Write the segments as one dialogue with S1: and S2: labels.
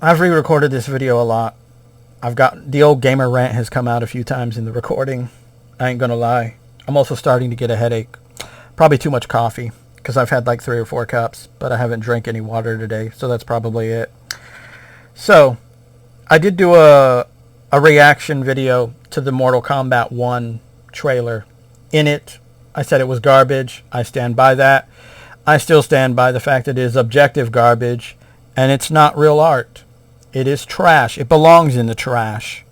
S1: I've re-recorded this video a lot. I've got the old gamer rant has come out a few times in the recording. I ain't gonna lie. I'm also starting to get a headache. Probably too much coffee because I've had like 3 or 4 cups, but I haven't drank any water today, so that's probably it. So, I did do a reaction video to the Mortal Kombat 1 trailer. In it, I said it was garbage. I stand by that. I still stand by the fact that it is objective garbage, and it's not real art. It is trash. It belongs in the trash.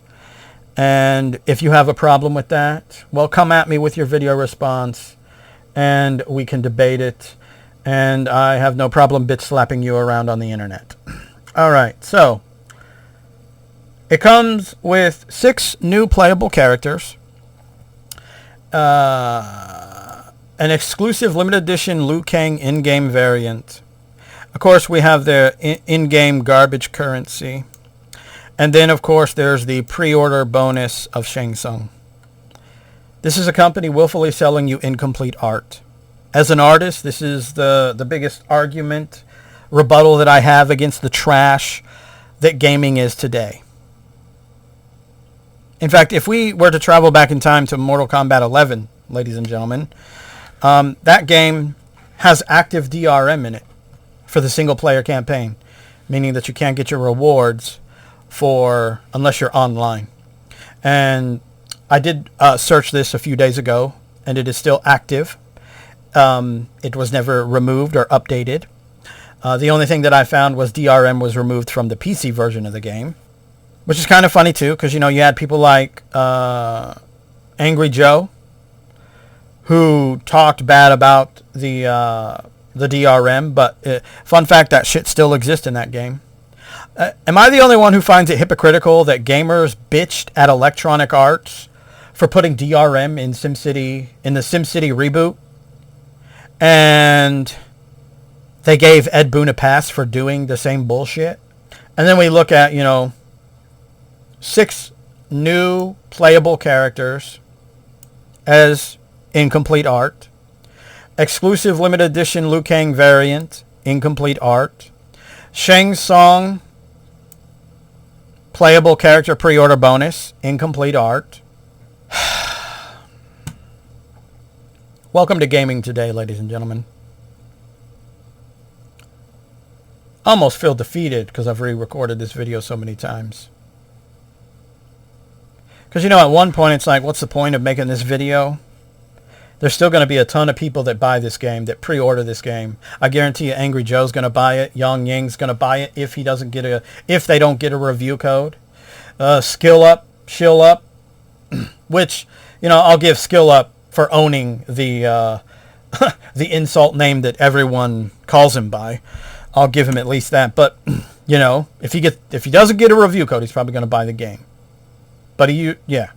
S1: And if you have a problem with that, well, come at me with your video response, and we can debate it. And I have no problem bitch slapping you around on the internet. All right, so it comes with 6 new playable characters, an exclusive limited edition Liu Kang in-game variant. Of course, we have the in-game garbage currency. And then, of course, there's the pre-order bonus of Shang Tsung. This is a company willfully selling you incomplete art. As an artist, this is the biggest argument, rebuttal that I have against the trash that gaming is today. In fact, if we were to travel back in time to Mortal Kombat 11, ladies and gentlemen, that game has active DRM in it for the single-player campaign, meaning that you can't get your rewards unless you're online. And I did search this a few days ago, and it is still active. It was never removed or updated. The only thing that I found was DRM was removed from the PC version of the game, which is kind of funny too, because you had people like Angry Joe, who talked bad about the DRM, but fun fact, that shit still exists in that game. Am I the only one who finds it hypocritical that gamers bitched at Electronic Arts for putting DRM in the SimCity reboot? And they gave Ed Boon a pass for doing the same bullshit? And then we look at, 6 new playable characters as incomplete art. Exclusive limited edition Liu Kang variant, incomplete art. Shang Tsung playable character pre-order bonus, incomplete art. Welcome to gaming today, ladies and gentlemen. I almost feel defeated because I've re-recorded this video so many times. Because, at one point it's like, what's the point of making this video? There's still going to be a ton of people that buy this game, that pre-order this game. I guarantee you Angry Joe's going to buy it. Yang Ying's going to buy it if they don't get a review code. Skill Up, Shill Up, which, I'll give Skill Up for owning the the insult name that everyone calls him by. I'll give him at least that. But, if he doesn't get a review code, he's probably going to buy the game. But yeah.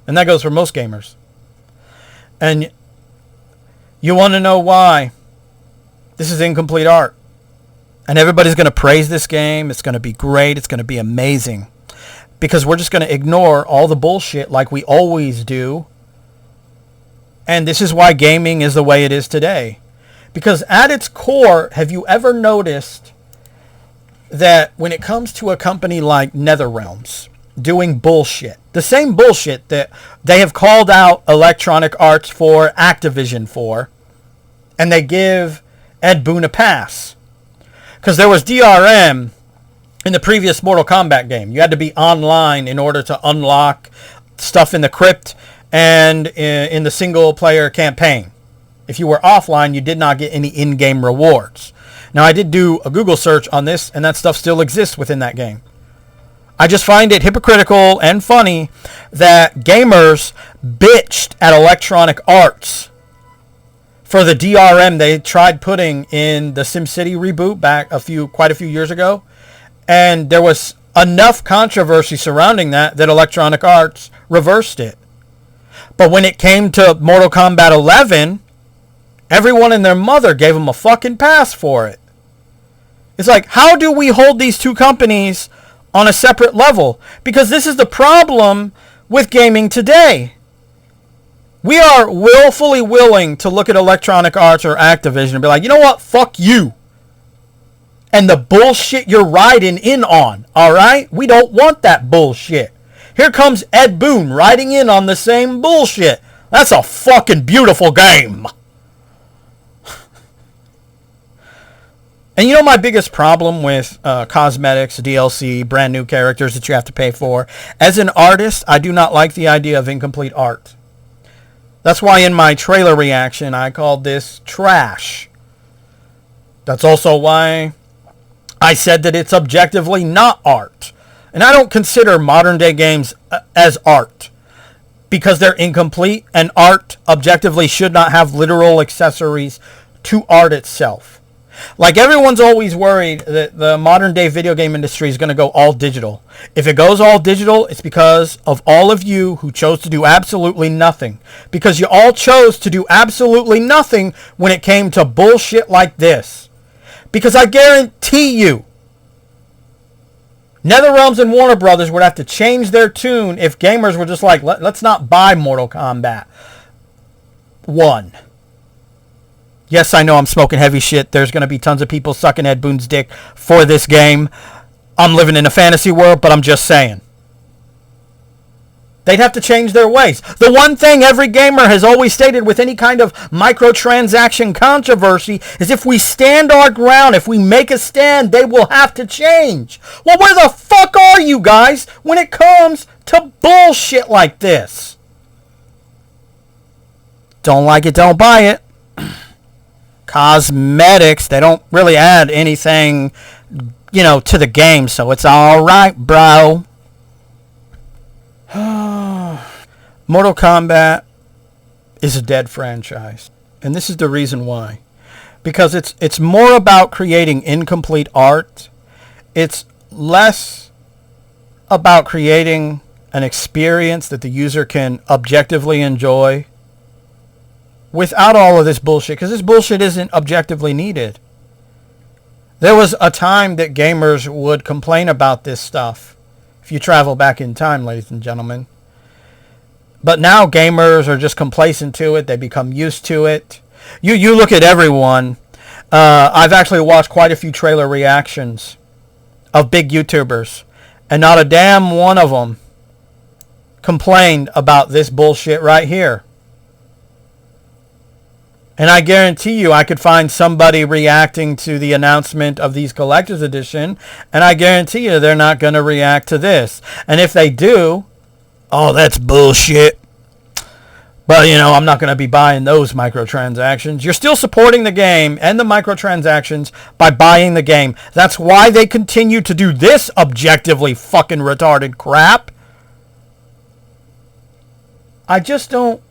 S1: And that goes for most gamers. And you want to know why this is incomplete art. And everybody's going to praise this game. It's going to be great. It's going to be amazing. Because we're just going to ignore all the bullshit like we always do. And this is why gaming is the way it is today. Because at its core, have you ever noticed that when it comes to a company like NetherRealms doing bullshit, the same bullshit that they have called out Electronic Arts for, Activision for, and they give Ed Boon a pass. Because there was DRM in the previous Mortal Kombat game. You had to be online in order to unlock stuff in the crypt and in the single-player campaign. If you were offline, you did not get any in-game rewards. Now, I did do a Google search on this, and that stuff still exists within that game. I just find it hypocritical and funny that gamers bitched at Electronic Arts for the DRM they tried putting in the SimCity reboot back quite a few years ago. And there was enough controversy surrounding that Electronic Arts reversed it. But when it came to Mortal Kombat 11, everyone and their mother gave them a fucking pass for it. It's like, how do we hold these two companies on a separate level? Because this is the problem with gaming today. We are willfully willing to look at Electronic Arts or Activision and be like, you know what? Fuck you. and the bullshit you're riding in on, all right? We don't want that bullshit. Here comes Ed Boon riding in on the same bullshit. That's a fucking beautiful game. And you know my biggest problem with cosmetics, DLC, brand new characters that you have to pay for? As an artist, I do not like the idea of incomplete art. That's why in my trailer reaction, I called this trash. That's also why I said that it's objectively not art. And I don't consider modern day games as art because they're incomplete, and art objectively should not have literal accessories to art itself. Like, everyone's always worried that the modern day video game industry is going to go all digital. If it goes all digital, it's because of all of you who chose to do absolutely nothing. Because you all chose to do absolutely nothing when it came to bullshit like this. Because I guarantee you, NetherRealms and Warner Brothers would have to change their tune if gamers were just like, let's not buy Mortal Kombat 1. Yes, I know I'm smoking heavy shit. There's going to be tons of people sucking Ed Boon's dick for this game. I'm living in a fantasy world, but I'm just saying. They'd have to change their ways. The one thing every gamer has always stated with any kind of microtransaction controversy is if we stand our ground, if we make a stand, they will have to change. Well, where the fuck are you guys when it comes to bullshit like this? Don't like it, don't buy it. Cosmetics, they don't really add anything, to the game, so it's alright, bro. Mortal Kombat is a dead franchise, and this is the reason why. Because it's more about creating incomplete art. It's less about creating an experience that the user can objectively enjoy without all of this bullshit, because this bullshit isn't objectively needed. There was a time that gamers would complain about this stuff, if you travel back in time, ladies and gentlemen. But now gamers are just complacent to it. They become used to it. You look at everyone. I've actually watched quite a few trailer reactions of big YouTubers, and not a damn one of them complained about this bullshit right here. And I guarantee you I could find somebody reacting to the announcement of these collector's edition, and I guarantee you they're not going to react to this. And if they do, oh, that's bullshit. But, I'm not going to be buying those microtransactions. You're still supporting the game and the microtransactions by buying the game. That's why they continue to do this objectively fucking retarded crap. I just don't,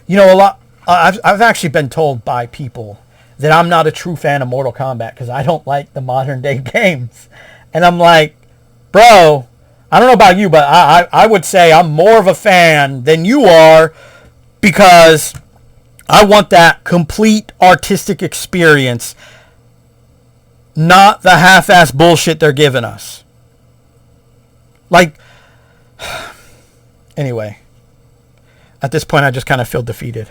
S1: a lot. I've actually been told by people that I'm not a true fan of Mortal Kombat because I don't like the modern day games. And I'm like, bro, I don't know about you, but I would say I'm more of a fan than you are because I want that complete artistic experience, not the half-ass bullshit they're giving us. Like, anyway, at this point I just kind of feel defeated.